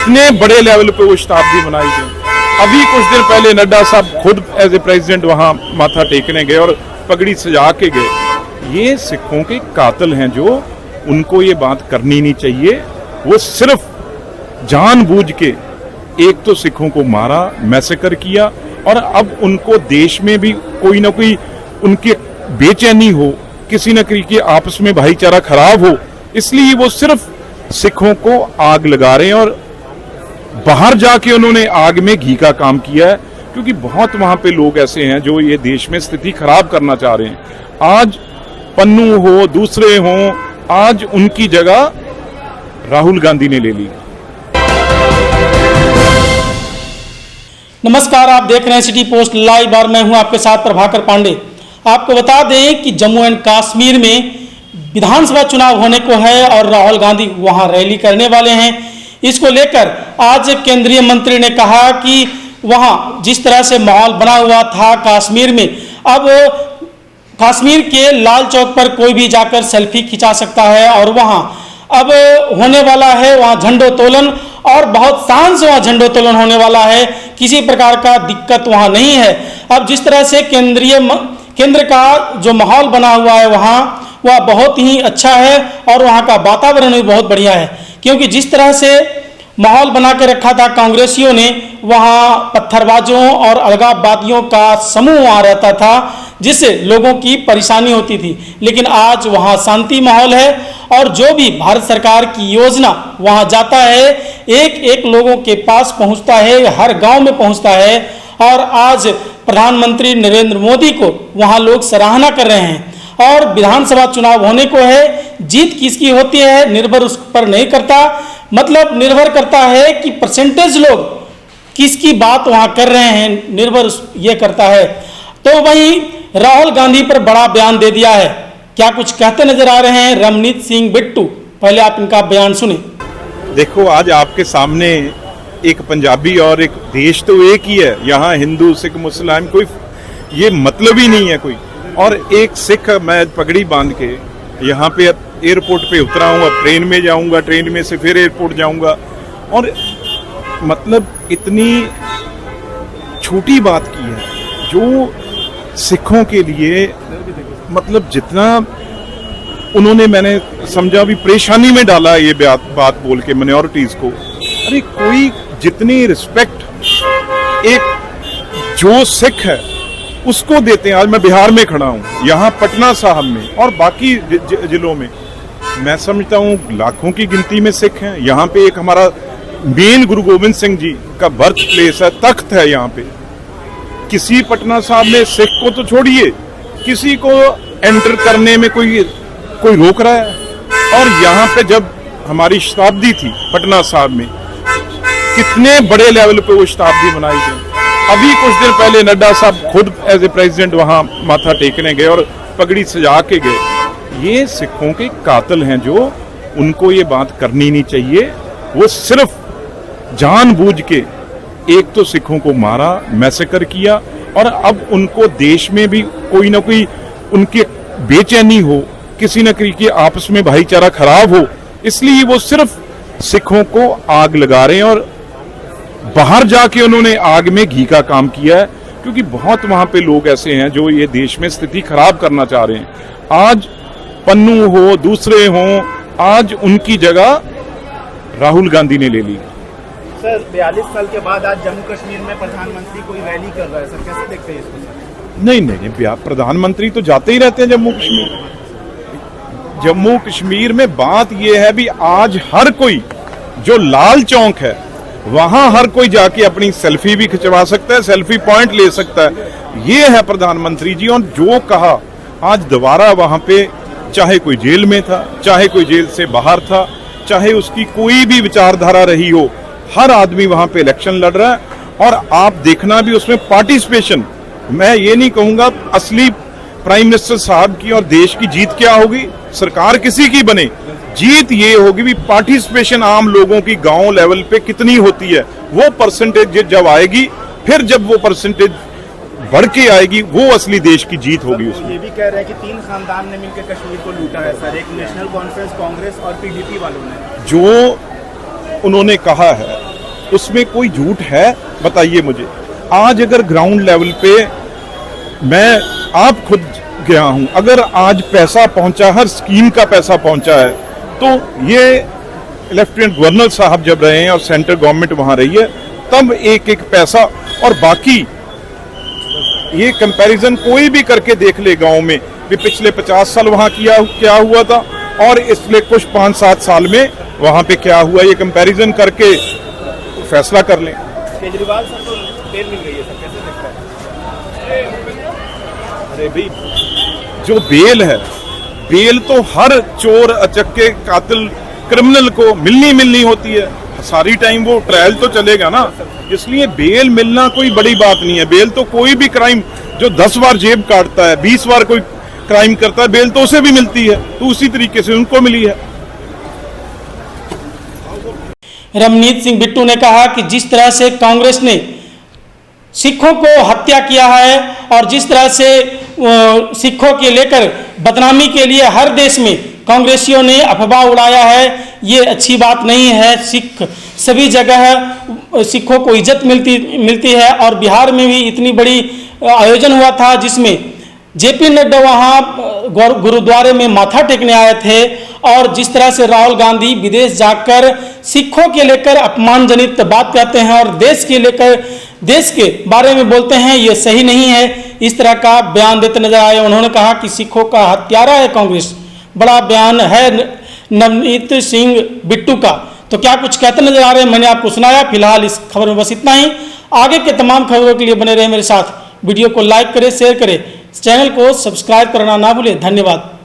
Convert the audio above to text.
इतने बड़े लेवल पे वो शताब्दी मनाई गई। अभी कुछ दिन पहले नड्डा साहब खुद एज ए प्रेसिडेंट वहां माथा टेकने गए और पगड़ी सजा के गए। ये सिखों के कातिल हैं, जो उनको ये बात करनी नहीं चाहिए। वो सिर्फ जानबूझ के एक तो सिखों को मारा, मैसेकर किया, और अब उनको देश में भी कोई ना कोई उनकी बेचैनी हो, किसी न किसी के आपस में भाईचारा खराब हो, इसलिए वो सिर्फ सिखों को आग लगा रहे हैं। और बाहर जाके उन्होंने आग में घी का काम किया है, क्योंकि बहुत वहां पे लोग ऐसे हैं जो ये देश में स्थिति खराब करना चाह रहे हैं। आज पन्नू हो, दूसरे हो, आज उनकी जगह राहुल गांधी ने ले ली। नमस्कार, आप देख रहे हैं सिटी पोस्ट लाइव और मैं हूं आपके साथ प्रभाकर पांडे। आपको बता दें कि जम्मू एंड कश्मीर में विधानसभा चुनाव होने को है और राहुल गांधी वहां रैली करने वाले हैं। इसको लेकर आज केंद्रीय मंत्री ने कहा कि वहां जिस तरह से माहौल बना हुआ था कश्मीर में, अब कश्मीर के लाल चौक पर कोई भी जाकर सेल्फी खिंचा सकता है और वहां अब होने वाला है वहां झंडोत्तोलन, और बहुत शान से वहां झंडोत्तोलन होने वाला है। किसी प्रकार का दिक्कत वहां नहीं है। अब जिस तरह से केंद्र का जो माहौल बना हुआ है वहां, वह बहुत ही अच्छा है और वहां का वातावरण भी बहुत बढ़िया है, क्योंकि जिस तरह से माहौल बना के रखा था कांग्रेसियों ने, वहां पत्थरबाजों और अलगाववादियों का समूह वहां रहता था, जिससे लोगों की परेशानी होती थी। लेकिन आज वहां शांति माहौल है और जो भी भारत सरकार की योजना वहां जाता है, एक एक लोगों के पास पहुंचता है, हर गांव में पहुंचता है। और आज प्रधानमंत्री नरेंद्र मोदी को वहां लोग सराहना कर रहे हैं। और विधानसभा चुनाव होने को है, जीत किसकी होती है निर्भर उस पर नहीं करता, मतलब निर्भर करता है कि परसेंटेज लोग किसकी बात वहां कर रहे हैं, निर्भर ये करता है। तो वहीं राहुल गांधी पर बड़ा बयान दे दिया है। क्या कुछ कहते नजर आ रहे हैं रमनीत सिंह बिट्टू, पहले आप इनका बयान सुने। देखो, आज आपके सामने एक पंजाबी और एक देश तो एक ही है। यहाँ हिंदू सिख मुसलमान कोई ये मतलब ही नहीं है कोई। और एक सिख, मैं पगड़ी बांध के यहाँ पे एयरपोर्ट पे उतरा हूँ, अब ट्रेन में जाऊँगा, ट्रेन में से फिर एयरपोर्ट जाऊँगा। और मतलब इतनी छोटी बात की है जो सिखों के लिए, मतलब जितना उन्होंने, मैंने समझा भी परेशानी में डाला ये बात बोल के माइनॉरिटीज को। अरे कोई जितनी रिस्पेक्ट एक जो सिख है उसको देते हैं। आज मैं बिहार में खड़ा हूँ, यहाँ पटना साहब में और बाकी जिलों में मैं समझता हूँ लाखों की गिनती में सिख हैं। यहाँ पे एक हमारा मेन गुरु गोविंद सिंह जी का बर्थ प्लेस है, तख्त है यहाँ पे। किसी पटना साहब में सिख को तो छोड़िए, किसी को एंटर करने में कोई रोक रहा है? और यहाँ पे जब हमारी शताब्दी थी पटना साहब में, कितने बड़े लेवल पे वो शताब्दी मनाई गई। अभी कुछ दिन पहले नड्डा साहब खुद एज ए प्रेसिडेंट वहां माथा टेकने गए और पगड़ी सजा के गए। ये सिखों के कातिल हैं, जो उनको ये बात करनी नहीं चाहिए। वो सिर्फ जानबूझ के एक तो सिखों को मारा, मैसेकर किया, और अब उनको देश में भी कोई ना कोई उनकी बेचैनी हो, किसी न किसी के आपस में भाईचारा खराब हो, इसलिए वो सिर्फ सिखों को आग लगा रहे हैं। और बाहर जाके उन्होंने आग में घी का काम किया है, क्योंकि बहुत वहां पे लोग ऐसे हैं जो ये देश में स्थिति खराब करना चाह रहे हैं। आज पन्नू हो, दूसरे हो, आज उनकी जगह राहुल गांधी ने ले ली। सर, 42 साल के बाद आज जम्मू कश्मीर में प्रधानमंत्री कोई रैली कर रहा है, सर कैसे देखते हैं इसको? नहीं, प्रधानमंत्री तो जाते ही रहते हैं जम्मू कश्मीर। जम्मू कश्मीर में बात यह है भी आज हर कोई जो लाल चौक है वहां हर कोई जाके अपनी सेल्फी भी खिंचवा सकता है, सेल्फी पॉइंट ले सकता है। ये है प्रधानमंत्री जी। और जो कहा आज दोबारा वहां पे, चाहे कोई जेल में था, चाहे कोई जेल से बाहर था, चाहे उसकी कोई भी विचारधारा रही हो, हर आदमी वहां पे इलेक्शन लड़ रहा है। और आप देखना भी उसमें पार्टिसिपेशन, मैं ये नहीं कहूंगा असली प्राइम मिनिस्टर साहब की और देश की जीत क्या होगी, सरकार किसी की बने, जीत ये होगी भी पार्टिसिपेशन आम लोगों की गांव लेवल पे कितनी होती है। वो परसेंटेज जब आएगी, फिर जब वो परसेंटेज बढ़ के आएगी, वो असली देश की जीत होगी। उसमें ये भी कह रहे हैं कि 3 खानदान ने मिलकर कश्मीर को लूटा है सर, एक नेशनल कॉन्फ्रेंस, कांग्रेस और पीडीपी वालों ने। जो उन्होंने कहा है उसमें कोई झूठ है? बताइए मुझे। आज अगर ग्राउंड लेवल पे मैं आप खुद गया हूं, अगर आज पैसा पहुंचा, हर स्कीम का पैसा पहुंचा है, तो ये लेफ्टिनेंट गवर्नर साहब जब रहे हैं और सेंट्रल गवर्नमेंट वहां रही है, तब एक एक पैसा, और बाकी ये कंपैरिजन कोई भी करके देख ले गांव में भी पिछले 50 साल वहां क्या हुआ था और इसलिए कुछ 5-7 साल में वहां पे क्या हुआ, ये कंपैरिजन करके फैसला कर लें। केजरीवाल सर को बेल मिल गई है सर, कैसे देखते हैं? अरे भाई, जो बेल है, बेल तो हर चोर, अचक्के, कातिल, क्रिमिनल को मिलनी होती है। सारी टाइम वो ट्रायल तो चलेगा ना, इसलिए बेल मिलना कोई बड़ी बात नहीं है। बेल तो कोई भी क्राइम जो 10 बार जेब काटता है, 20 बार कोई क्राइम करता है, बेल तो उसे भी मिलती है, तो उसी तरीके से उनको मिली है। रमनीत सिंह बिट्टू ने कहा कि जिस तरह से कांग्रेस ने सिखों को हत्या किया है और जिस तरह से सिखों के लेकर बदनामी के लिए हर देश में कांग्रेसियों ने अफवाह उड़ाया है, ये अच्छी बात नहीं है। सिख सभी जगह सिखों को इज्जत मिलती है और बिहार में भी इतनी बड़ी आयोजन हुआ था जिसमें जेपी नड्डा वहाँ गुरुद्वारे में माथा टेकने आए थे, और जिस तरह से राहुल गांधी विदेश जाकर सिखों के लेकर अपमानजनित बात कहते हैं और देश के बारे में बोलते हैं, ये सही नहीं है। इस तरह का बयान देते नजर आए। उन्होंने कहा कि सिखों का हत्यारा है कांग्रेस। बड़ा बयान है नवनीत सिंह बिट्टू का। तो क्या कुछ कहते नजर आ रहे हैं, मैंने आपको सुनाया। फिलहाल इस खबर में बस इतना ही। आगे के तमाम खबरों के लिए बने रहे मेरे साथ। वीडियो को लाइक करें, शेयर करें, चैनल को सब्सक्राइब करना ना भूलें। धन्यवाद।